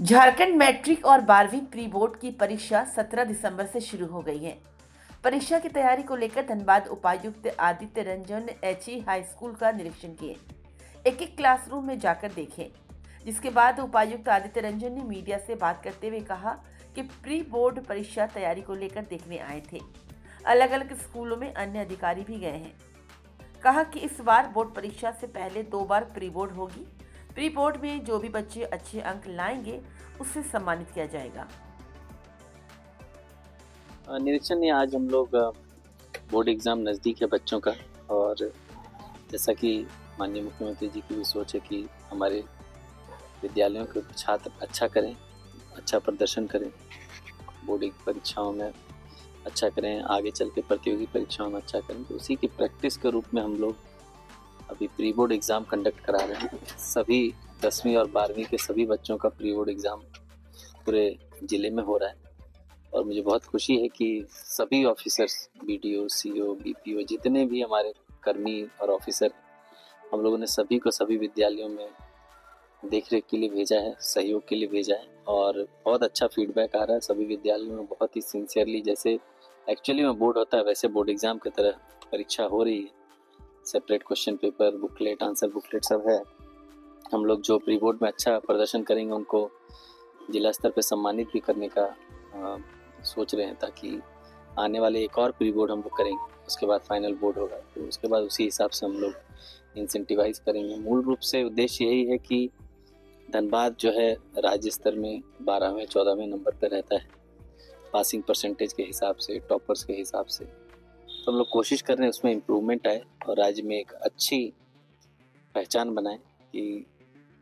Jharkhand matric और 12वीं pre board की परीक्षा 17 दिसंबर से शुरू हो गई है। परीक्षा की तैयारी को लेकर धनबाद उपायुक्त आदित्य रंजन ने एचई हाई स्कूल का निरीक्षण किए, एक एक क्लासरूम में जाकर देखे। जिसके बाद उपायुक्त आदित्य रंजन ने मीडिया से बात करते हुए कहा कि प्री बोर्ड परीक्षा तैयारी को लेकर देखने आए थे। अलग अलग स्कूलों में अन्य अधिकारी भी गए हैं। कहा कि इस बार बोर्ड परीक्षा से पहले 2 बार प्री बोर्ड होगी। प्री बोर्ड में जो भी बच्चे अच्छे अंक लाएंगे उससे सम्मानित किया जाएगा। निरीक्षण ने आज हम लोग बोर्ड एग्ज़ाम नज़दीक है बच्चों का, और जैसा कि माननीय मुख्यमंत्री जी की भी सोच है कि हमारे विद्यालयों के छात्र अच्छा करें, अच्छा प्रदर्शन करें, बोर्ड परीक्षाओं में अच्छा करें, आगे चल के प्रतियोगी परीक्षाओं में अच्छा करें, तो उसी की प्रैक्टिस के रूप में हम लोग अभी प्री बोर्ड एग्ज़ाम कंडक्ट करा रहे हैं। सभी 10वीं और 12वीं के सभी बच्चों का प्री बोर्ड एग्ज़ाम पूरे ज़िले में हो रहा है, और मुझे बहुत खुशी है कि सभी ऑफिसर्स, बीडीओ, सीओ, बीपीओ, जितने भी हमारे कर्मी और ऑफिसर, हम लोगों ने सभी को सभी विद्यालयों में देख रेख के लिए भेजा है, सहयोग के लिए भेजा है, और बहुत अच्छा फीडबैक आ रहा है। सभी विद्यालयों में बहुत ही सिंसियरली, जैसे एक्चुअली में बोर्ड होता है वैसे बोर्ड एग्ज़ाम की तरह परीक्षा हो रही है। Separate question paper, booklet, answer booklet सब है। हम लोग जो प्री बोर्ड में अच्छा प्रदर्शन करेंगे उनको जिला स्तर पर सम्मानित भी करने का सोच रहे हैं, ताकि आने वाले एक और प्री बोर्ड हम लोग करेंगे, उसके बाद फाइनल बोर्ड होगा, तो उसके बाद उसी हिसाब से हम लोग इंसेंटिवाइज करेंगे। मूल रूप से उद्देश्य यही है कि धनबाद जो है राज्य स्तर में 12वें 14वें नंबर पर रहता है पासिंग परसेंटेज के हिसाब से, टॉपर्स के हिसाब से, तो हम लोग कोशिश कर रहे हैं उसमें इम्प्रूवमेंट आए और राज्य में एक अच्छी पहचान बनाए कि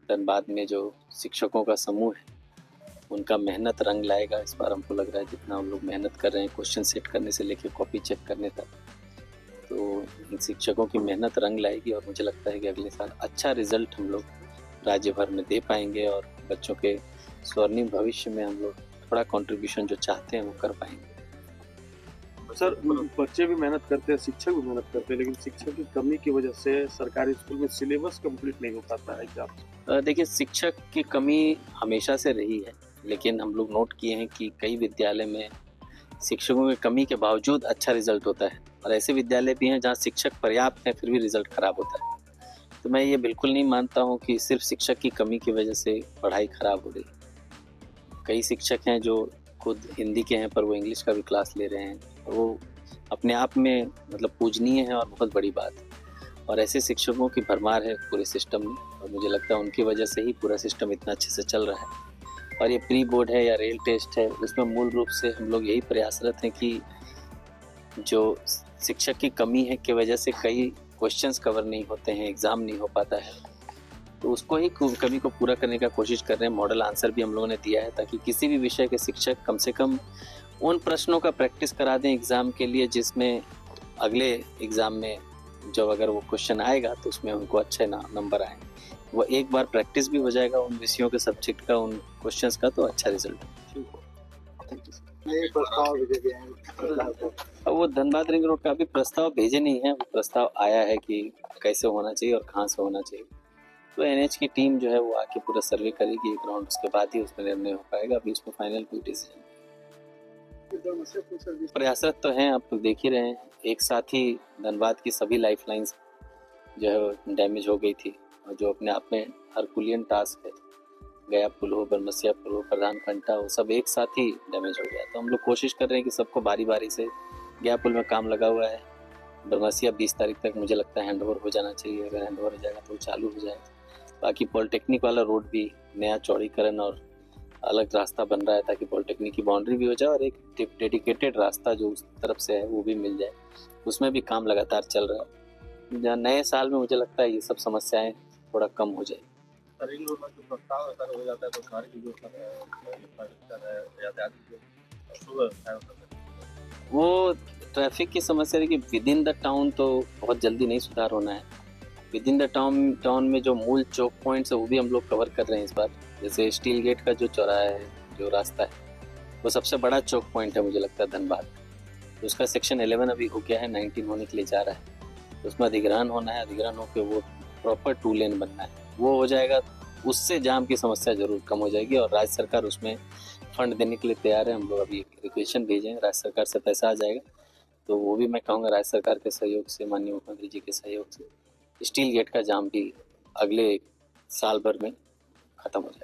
धनबाद में जो शिक्षकों का समूह है उनका मेहनत रंग लाएगा। इस बार हमको लग रहा है जितना हम लोग मेहनत कर रहे हैं क्वेश्चन सेट करने से लेकर कॉपी चेक करने तक, तो इन शिक्षकों की मेहनत रंग लाएगी, और मुझे लगता है कि अगले साल अच्छा रिजल्ट हम लोग राज्य भर में दे पाएंगे, और बच्चों के स्वर्णिम भविष्य में हम लोग थोड़ा कंट्रीब्यूशन जो चाहते हैं वो कर पाएंगे। सर, बच्चे भी मेहनत करते हैं, शिक्षक भी मेहनत करते हैं, लेकिन शिक्षक की कमी की वजह से सरकारी स्कूल में सिलेबस कंप्लीट नहीं हो पाता है क्या? देखिए, शिक्षक की कमी हमेशा से रही है, लेकिन हम लोग नोट किए हैं कि कई विद्यालय में शिक्षकों की कमी के बावजूद अच्छा रिजल्ट होता है, और ऐसे विद्यालय भी हैं जहाँ शिक्षक पर्याप्त हैं फिर भी रिजल्ट खराब होता है। तो मैं ये बिल्कुल नहीं मानता हूँ कि सिर्फ शिक्षक की कमी की वजह से पढ़ाई खराब हो रही है। कई शिक्षक हैं जो खुद हिंदी के हैं पर वो इंग्लिश का भी क्लास ले रहे हैं, और वो अपने आप में मतलब पूजनीय है और बहुत बड़ी बात है, और ऐसे शिक्षकों की भरमार है पूरे सिस्टम में, और मुझे लगता है उनकी वजह से ही पूरा सिस्टम इतना अच्छे से चल रहा है। और ये प्री बोर्ड है या रेल टेस्ट है, उसमें मूल रूप से हम लोग यही प्रयासरत हैं कि जो शिक्षक की कमी है की वजह से कई क्वेश्चंस कवर नहीं होते हैं, एग्ज़ाम नहीं हो पाता है, तो उसको ही कमी को पूरा करने का कोशिश कर रहे हैं। मॉडल आंसर भी हम लोगों ने दिया है ताकि किसी भी विषय के शिक्षक कम से कम उन प्रश्नों का प्रैक्टिस करा दें एग्ज़ाम के लिए जिसमें अगले एग्ज़ाम में जब अगर वो क्वेश्चन आएगा तो उसमें उनको अच्छे नंबर आए। वो एक बार प्रैक्टिस भी हो जाएगा उन विषयों के सब्जेक्ट का, उन क्वेश्चंस का, तो अच्छा रिजल्ट। अब वो धनबाद रिंग रोड का अभी प्रस्ताव भेजे नहीं है, वो प्रस्ताव आया है कि कैसे होना चाहिए और कहाँ से होना चाहिए, तो एनएच की टीम जो है वो आके पूरा सर्वे करेगी एक राउंड, उसके बाद ही उसमें निर्णय हो पाएगा। अभी उसमें फाइनल कोई डिसीजन प्रयासरत तो हैं, आप देख ही रहे हैं। एक साथ ही धनबाद की सभी लाइफ लाइन्स जो है डैमेज हो गई थी, और जो अपने आप में हरकुलियन टास्क है, गया पुल हो, बरमसिया पुल हो, प्रधान कंटा हो, सब एक साथ ही डैमेज हो गया। तो हम लोग कोशिश कर रहे हैं कि सबको बारी बारी से, गया पुल में काम लगा हुआ है, बरमसिया 20 तारीख तक मुझे लगता है हैंड ओवर हो जाना चाहिए, अगर हैंड ओवर हो जाएगा तो चालू हो जाएगा। बाकी पॉलिटेक्निक वाला रोड भी नया चौड़ीकरण और अलग रास्ता बन रहा है ताकि पॉलिटेक्निक की बाउंड्री भी हो जाए और एक डेडिकेटेड रास्ता जो उस तरफ से है वो भी मिल जाए, उसमें भी काम लगातार चल रहा है। जहाँ नए साल में मुझे लगता है ये सब समस्याएं थोड़ा कम हो जाए। रिंग रोड में जो प्रस्ताव सर हो जाता है तो सारी जो वो ट्रैफिक की समस्या है कि विद इन द टाउन तो बहुत जल्दी नहीं सुधार होना है। विद इन द टाउन में जो मूल चौक पॉइंट्स है वो भी हम लोग कवर कर रहे हैं इस बार। जैसे स्टील गेट का जो चौराहा है, जो रास्ता है, वो सबसे बड़ा चौक पॉइंट है मुझे लगता है धनबाद। तो उसका सेक्शन 11 अभी हो गया है, 19 होने के लिए जा रहा है, तो उसमें अधिग्रहण होना है, अधिग्रहण होकर वो प्रॉपर 2 लेन बनना है, वो हो जाएगा उससे जाम की समस्या जरूर कम हो जाएगी और राज्य सरकार उसमें फंड देने के लिए तैयार है। हम लोग अभी एक रिक्वेशन भेजे हैं, राज्य सरकार से पैसा आ जाएगा तो वो भी मैं कहूँगा राज्य सरकार के सहयोग से, माननीय मुख्यमंत्री जी के सहयोग से स्टील गेट का जाम भी अगले साल भर में खत्म हो जाएगा।